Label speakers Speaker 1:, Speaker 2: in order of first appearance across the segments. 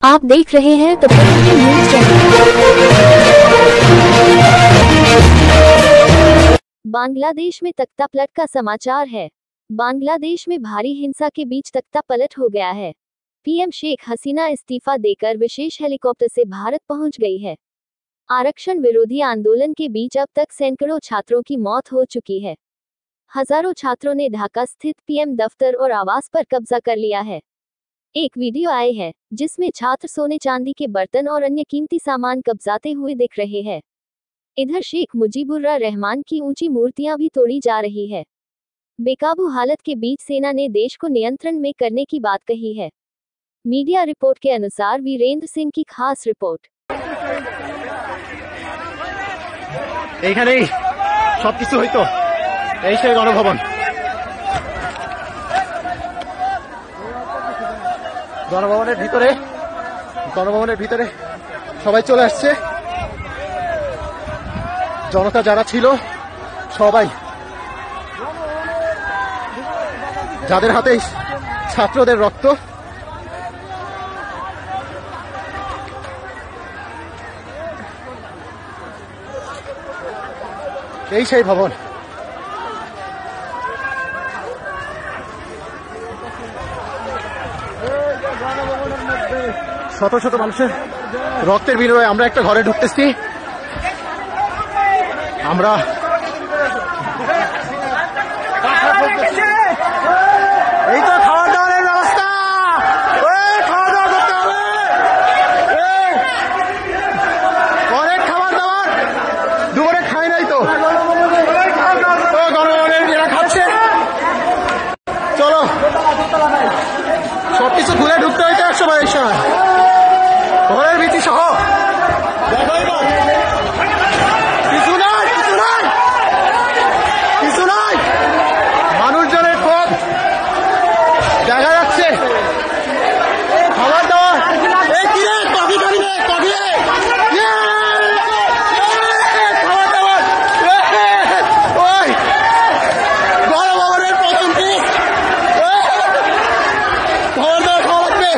Speaker 1: आप देख रहे हैं तो न्यूज चैनल। बांग्लादेश में तख्तापलट का समाचार है। बांग्लादेश में भारी हिंसा के बीच तख्तापलट हो गया है। पीएम शेख हसीना इस्तीफा देकर विशेष हेलीकॉप्टर से भारत पहुंच गई है। आरक्षण विरोधी आंदोलन के बीच अब तक सैकड़ों छात्रों की मौत हो चुकी है। हजारों छात्रों ने ढाका स्थित पीएम दफ्तर और आवास पर कब्जा कर लिया है। एक वीडियो आई है जिसमें छात्र सोने चांदी के बर्तन और अन्य कीमती सामान कब्जाते हुए दिख रहे हैं। इधर शेख मुजीबुर रहमान की ऊंची मूर्तियां भी तोड़ी जा रही है। बेकाबू हालत के बीच सेना ने देश को नियंत्रण में करने की बात कही है। मीडिया रिपोर्ट के अनुसार वीरेंद्र सिंह की खास रिपोर्ट।
Speaker 2: এইখানেই সবকিছু হইতো, এই সেই গণভবন। গণভবনের ভিতরে সবাই চলে আসছে। জনতা যারা ছিল সবাই, যাদের হাতে ছাত্রদের রক্ত, এই সেই ভবন। শত শত মানুষের রক্তের বিনিময়ে আমরা একটা ঘরে ঢুকতেছি। আমরা এই তো খাওয়া দাওয়ার ব্যবস্থা, খাওয়া দাওয়া করতে হবে, অনেক খাবার দাবার দুপুরে খাই নাই তো, গণভবনের এরা খাচ্ছে। চলো সবকিছু খুলে ঢুকতে হইতে 100 সময় ঘরের ভীতি সহ। কিছু নাই, কিছু নাই, কিছু নাই, মানুষজনের ক্ষোভ দেখা যাচ্ছে। খাবার দাবার কফি করিবে, কফি খাবার দাবার, ওই গণভবনের প্রথম পিস খাবার দাবার খাওয়া লাগবে।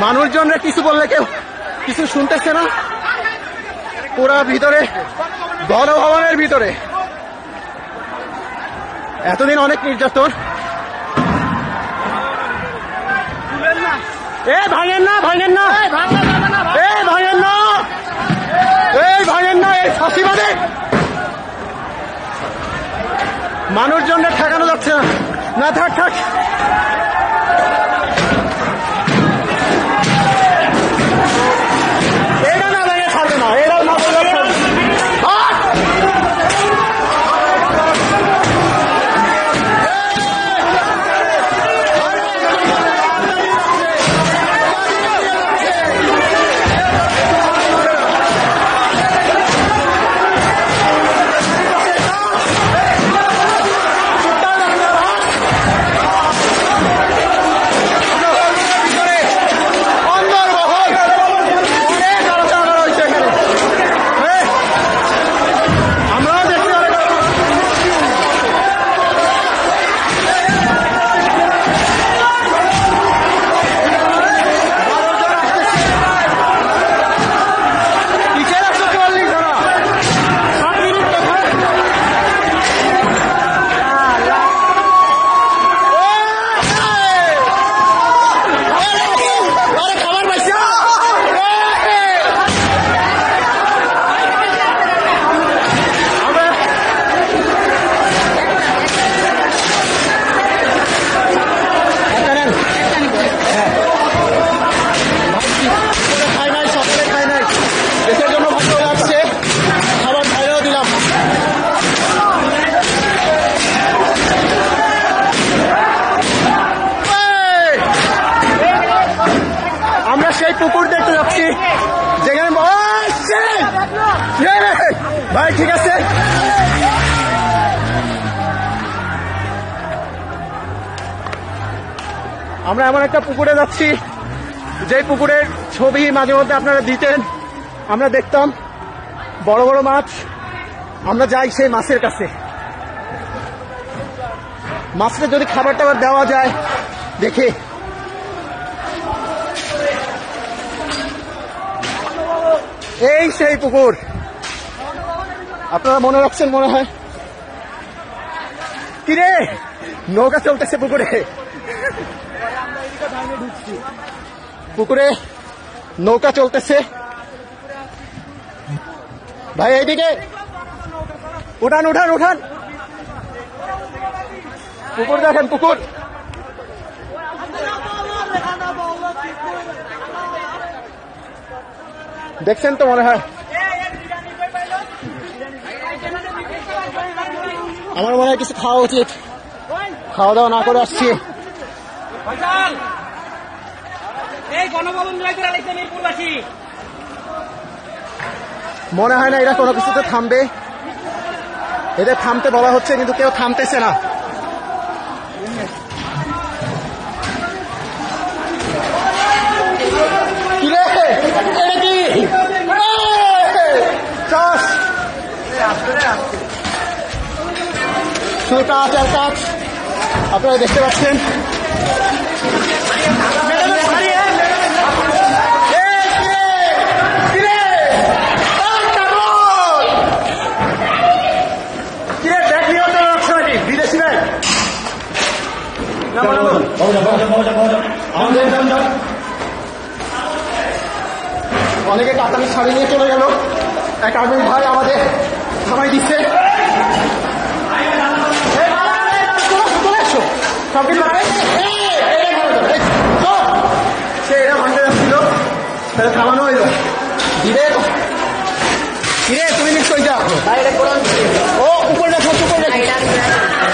Speaker 2: মানুষজনরা কিছু বললে কেউ কিছু শুনতেছে না। পুরা ভিতরে গণভবনের ভিতরে এতদিন অনেক নির্যাতন। ভাঙেন না, ভাঙেন না, ভাঙেন না, ভাঙেন না, এই ফাঁসিবাদে মানুষজনরা ঠেকানো যাচ্ছে না। না থাক থাক, এরা না ভেঙে ছাড়বে না, এরা না ভেঙে ছাড়বে। সেই পুকুর দেখতে যাচ্ছি যেখানে ভাই, ঠিক আছে, আমরা এমন একটা পুকুরে যাচ্ছি যে পুকুরের ছবি মাঝে মধ্যে আপনারা দিতেন, আমরা দেখতাম। বড় বড় মাছ, আমরা যাই সেই মাছের কাছে। মাছটা যদি খাবার টাবার দেওয়া যায় দেখে। এই সেই পুকুর, আপনারা মনে রাখছেন মনে হয়। কিরে নৌকা চলতেছে পুকুরে, পুকুরে নৌকা চলতেছে। ভাই এইদিকে উঠান উঠান উঠান, পুকুর দেখেন পুকুর। দেখছেন তো মনে হয়। আমার মনে হয় কিছু খাওয়া উচিত, খাওয়া দাওয়া না করে আসছি। মনে হয় না এরা কোনো কিছুতে থামবে, এদের থামতে বলা হচ্ছে কিন্তু কেউ থামতেছে না। আপনারা দেখতে পাচ্ছেন বিদেশি ব্যাগ অনেকে কাতারি শাড়ি নিয়ে চলে গেল। এক আর্মি ভাই আমাদের থামাই দিচ্ছে। সে এরা ভাঙতে যাচ্ছিল, তাহলে থামানো হইল। ধীরে ধীরে তুমি নিশ্চয় যাও। ও উপরে দেখো, উপরে দেখো।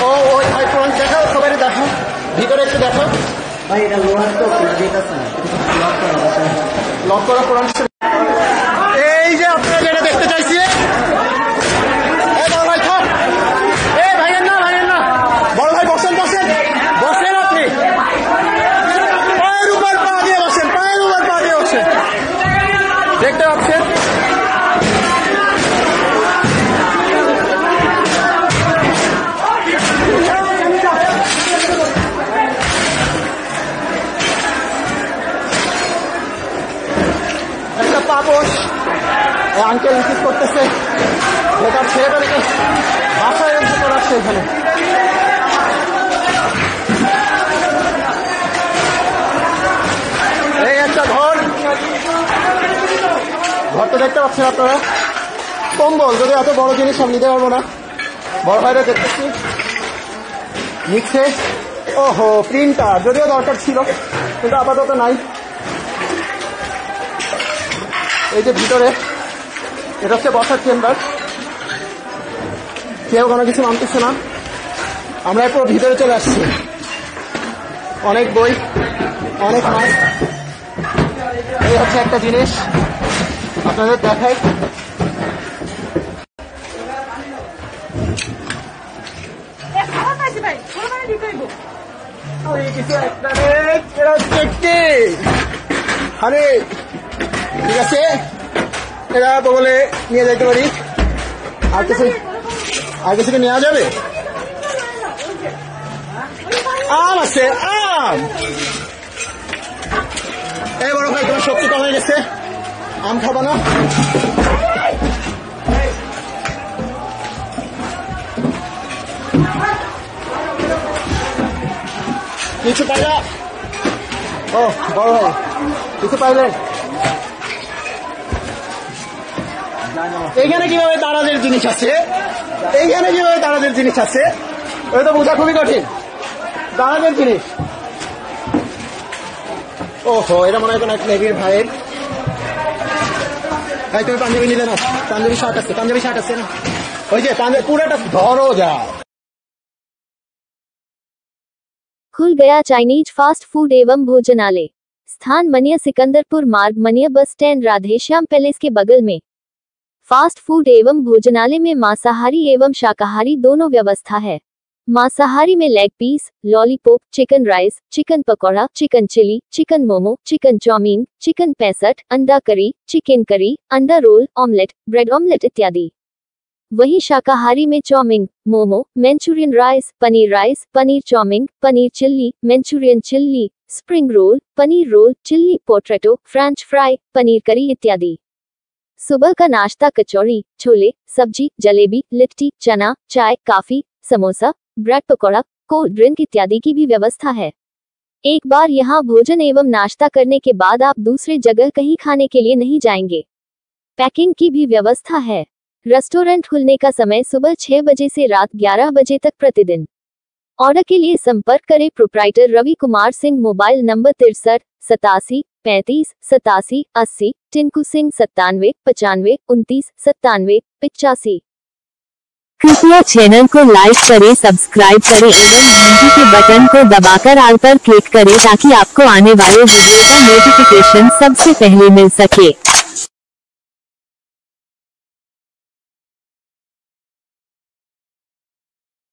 Speaker 2: ও ওই ভাই কোরআন দেখাও, সবাই দেখো, ভিতরে একটু দেখো। ভাই এটা লোহার তো লক করা কোরআন। এই যে আপনারা যেটা দেখতে চাইছি, ভাইয়ের না ভাইয়ের না, বড় ভাই বসেন বসেন বসেন, আপনি পায়ের উপর পা দিয়ে বসেন, পায়ের উপর পা দিয়ে বসেন। দেখতে পাচ্ছেন একটা পাপস আঙ্কেল রিসিভ করতেছে, বেকার ছেলেটাকে বাসায় এসে করাচ্ছে এখানে। এই একটা ঘর, ঘরটা দেখতে পাচ্ছেন আপনারা। কম্বল, যদি এত বড় জিনিস আমি নিতে পারবো না, বড় ভাইরা দেখতেছি নিচ্ছে। ওহো প্রিন্টার, যদিও দরকার ছিল কিন্তু আপাতত নাই। এই যে ভিতরে এটা হচ্ছে বসার চেম্বার, কেউ কোনো কিছু মানতেছে না। আমরা একটু ভিতরে চলে আসছি, অনেক বই, অনেক মাছ। এই হচ্ছে একটা জিনিস আপনাদের দেখাই। আরে ঠিক আছে, এরা বলে নিয়ে যেতে পারি। আর কিছু কি নেওয়া যাবে? আম আছে, আম। এই বড় ভাই তোমার শক্তি কমে গেছে, আম খাবো না? কিছু পাইলা? ও বড় ভাই কিছু পাইলেন? এইখানে কিভাবে দাঁড়াদের জিনিস আছে, এইখানে কিভাবে দাঁড়াদের জিনিস আছে, ওটা তো বোঝা খুবই কঠিন। দাঁড়াদের জিনিস, ওহো এটা মনে হয় কোন এক নেভির ভাইয়ের। ভাই তুমি পাঞ্জাবি নিলে না? পাঞ্জাবি শার্ট আছে, পাঞ্জাবি শার্ট আছে না? ওই যে পাঞ্জাবি পুরোটা ধরো যা।
Speaker 1: खुल गया चाइनीज फास्ट फूड एवं भोजनालय। स्थान मनिया सिकंदरपुर मार्ग मनिया बस स्टैंड राधेश्याम पैलेस के बगल में। फास्ट फूड एवं भोजनालय में मांसाहारी एवं शाकाहारी दोनों व्यवस्था है। मांसाहारी में leg piece, lollipop, chicken rice, chicken pakora, chicken chilli, chicken momo, chicken chow mein, chicken 65, अंडा करी, चिकन करी, अंडा रोल, ऑमलेट, ब्रेड ऑमलेट इत्यादि। वहीं शाकाहारी में chow mein, momo, Manchurian rice, paneer chow mein, paneer chilli, Manchurian chilli, spring roll, paneer roll, chilli potato, French fry, paneer curry इत्यादि। सुबह का नाश्ता कचौड़ी, छोले, सब्जी, जलेबी, लिट्टी, चना, चाय, coffee, samosa, bread pakora, cold drink इत्यादि की भी व्यवस्था है। एक बार यहाँ भोजन एवं नाश्ता करने के बाद आप दूसरे जगह कहीं खाने के लिए नहीं जाएंगे। पैकिंग की भी व्यवस्था है। रेस्टोरेंट खुलने का समय सुबह 6 बजे से रात 11 बजे तक प्रतिदिन। ऑर्डर के लिए संपर्क करें proprietor Ravi Kumar Singh, mobile number 63 87 35 87 80, Tinku Singh 97 95 29 97 85।
Speaker 3: कृपया चैनल को लाइक करें, सब्सक्राइब करें एवं घंटी के बटन को दबाकर ऑल पर क्लिक करें ताकि आपको आने वाले वीडियो का नोटिफिकेशन सबसे पहले मिल सके।